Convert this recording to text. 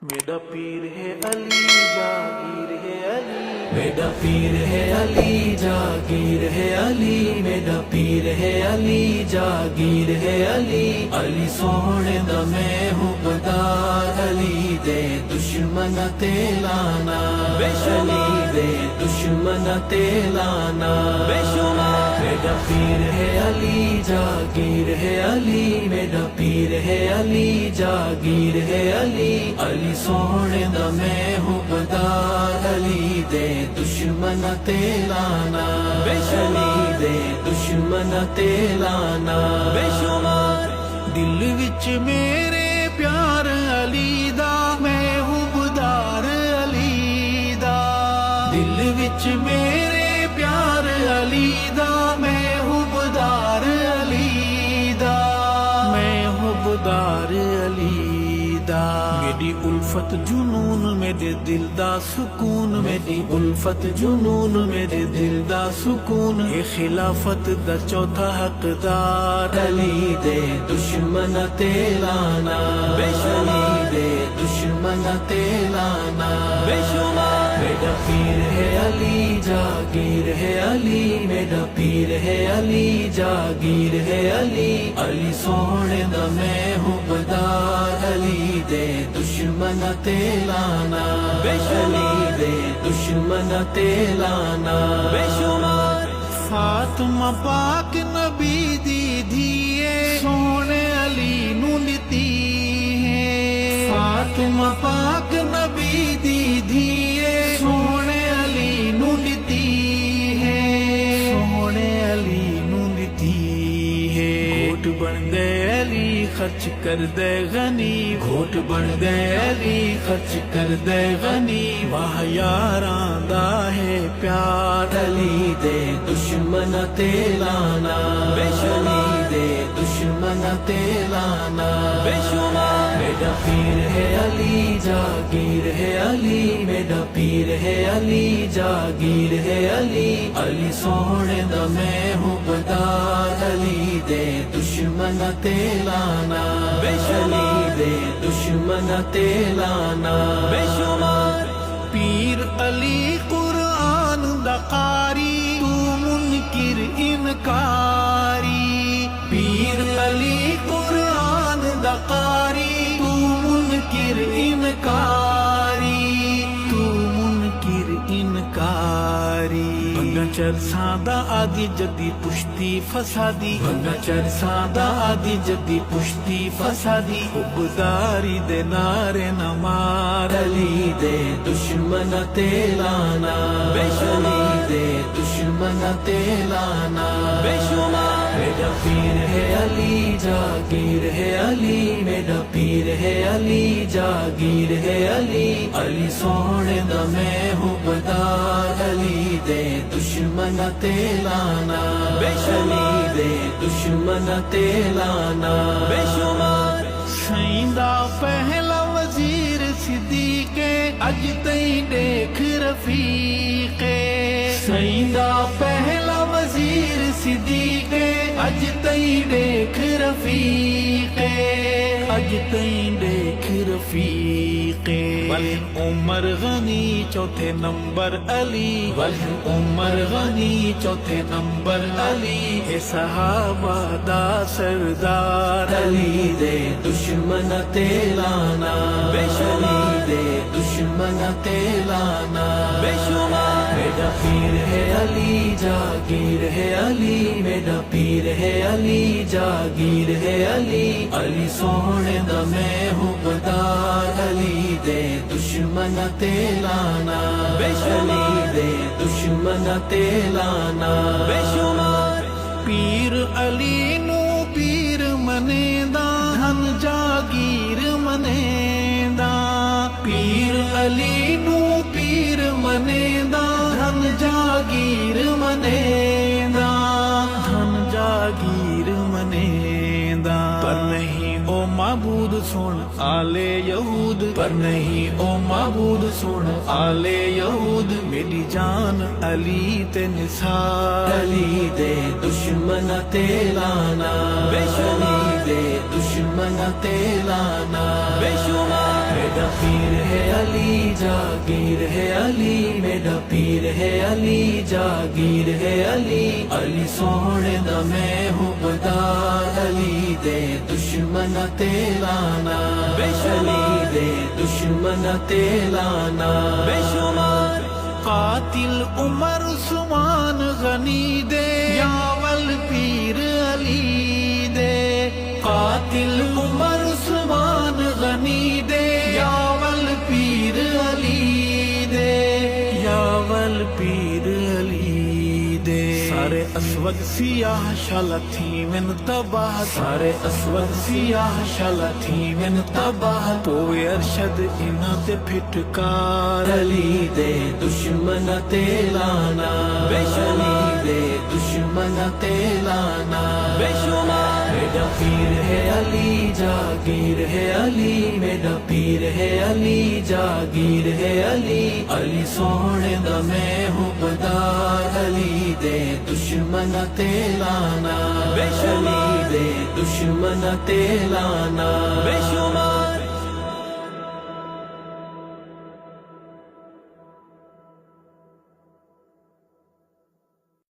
میرا پیر ہے علی جاگیر ہے علی، میرا پیر ہے علی جاگیر ہے علی، میرا پیر ہے علی جاگیر ہے علی، علی سونے دا میں ہوں بدار، علی دے دشمن تے لانا، علی دے دشمن تے لانا، میرا پیر ہے علی جاگیر ہے علی، میرا پیر ہے علی جاگیر ہے علی، علی سونے دا میں ہوں بدار، علی دے دشمن تے لانا، علی دے دشمن تے لانا، دل وچ میرے پیار علی دا میں ہوں بدار، علی دا دل وچ میرے پیار علی دا میں ہوں بدار، علی دا میں ہوں بدار، علی دا میری الفت جنون میرے دل دا سکون، میری الفت جنون میرے دل دا سکون، اے خلافت دا چوتھا حقدار، علی دے دشمن تے لانا، علی دے دشمن تے لانا، میرا پیر ہے علی جاگیر ہے علی، میرا پیر ہے علی جاگیر ہے علی، علی سونے دا میں ہوں بدار، علی دے دشمن تے لانا، علی دے دشمن تے لانا، فاطمہ پاک نبی دی دھیے سونے علی نو دتی ہے، فاطمہ پاک نبی دی دھیے سونے علی نو دتی ہے، سونے علی نو دتی ہے، گھوٹ بن گئے علی خرچ کر دے غنی، گھوٹ بن گئے علی خرچ کر دے غنی، واہ یاراں دا ہے پیار، علی دے دشمن تے لانا، علی دے دشمن تے لانا، میرا پیر ہے علی جاگیر ہے علی، میرا پیر ہے علی جاگیر ہے علی، علی سونے دا میں ہوں بدار، علی دے دشمن تے لانا، علی دے دشمن تے لانا، پیر علی قرآن دا قاری تو منکر انکاری، پیر علی قرآن دا قاری تو منکر انکاری، تو منکر انکاری، بنگا چرساں دا آدی جدی پشتی فسادی، بنگا چرساں دا آدی جدی پشتی فسادی، عبداری دے نعرے نہ مار، علی دے دشمن تے لانا، علی دے دشمن تے لانا، میرا پیر ہے علی جاگیر ہے علی، میرا پیر ہے علی جاگیر ہے علی، علی سونے دا میں ہوں بدار، علی دے دشمن تے لانا، علی دے دشمن تے لانا، سائندا پہلا وزیر صدیق اج تئی دیکھ رفیق، سائندا پہلا وزیر صدیق اج تئی دیکھ رفیق، اج تئی دیکھ رفیق، عمر غنی چوتھے نمبر علی، عمر غنی چوتھے نمبر علی، اے صحابہ دا سردار، علی دے دشمن تے لانا، علی دے دشمن تے لانا، میرا پیر ہے علی جاگیر ہے علی، میرا پیر ہے علی جاگیر ہے علی، علی سونے دا میں ہوں بدار، علی دے دشمن تے لانا، علی دے دشمن تے لانا، پیر علی نو پیر منے دا دھن جاگیر منے دا، پیر علی نو پیر منے دا دھن جاگیر منے دا، دھن جاگیر منے دا، پر نہیں او معبود سن آلے یہود، پر نہیں او معبود سن آلے یہود، میری جان علی تے نثار، علی دے دشمن تے لانا، علی دے دشمن تے لانا، میرا پیر ہے علی جاگیر ہے علی میرا پیر ہے علی جاگیر ہے علی علی سونے دا میں ہوں بدار علی دے دشمن تے لانا علی دے دشمن تے لانا بے شمار قاتل عمر عثمان غنی دے یاول پیر علی دے قاتل عمر عثمان غنی دے یاول پیر علی دے یاول پیر علی دے سارے اسود سیاہ شالا تھی من تباہ سارے اسود سیاہ شالا تھی من تباہ پوئے ارشد انہ تے پھٹکار علی دے دشمن تے لانا علی دے دشمن تے لانا بے شمار میرا پیر ہے علی جاگیر ہے علی میرا پیر ہے علی جاگیر ہے علی علی سونے دا میں ہوں بدار علی دے دشمن تے لانا علی دے دشمن تے لانا بے شمار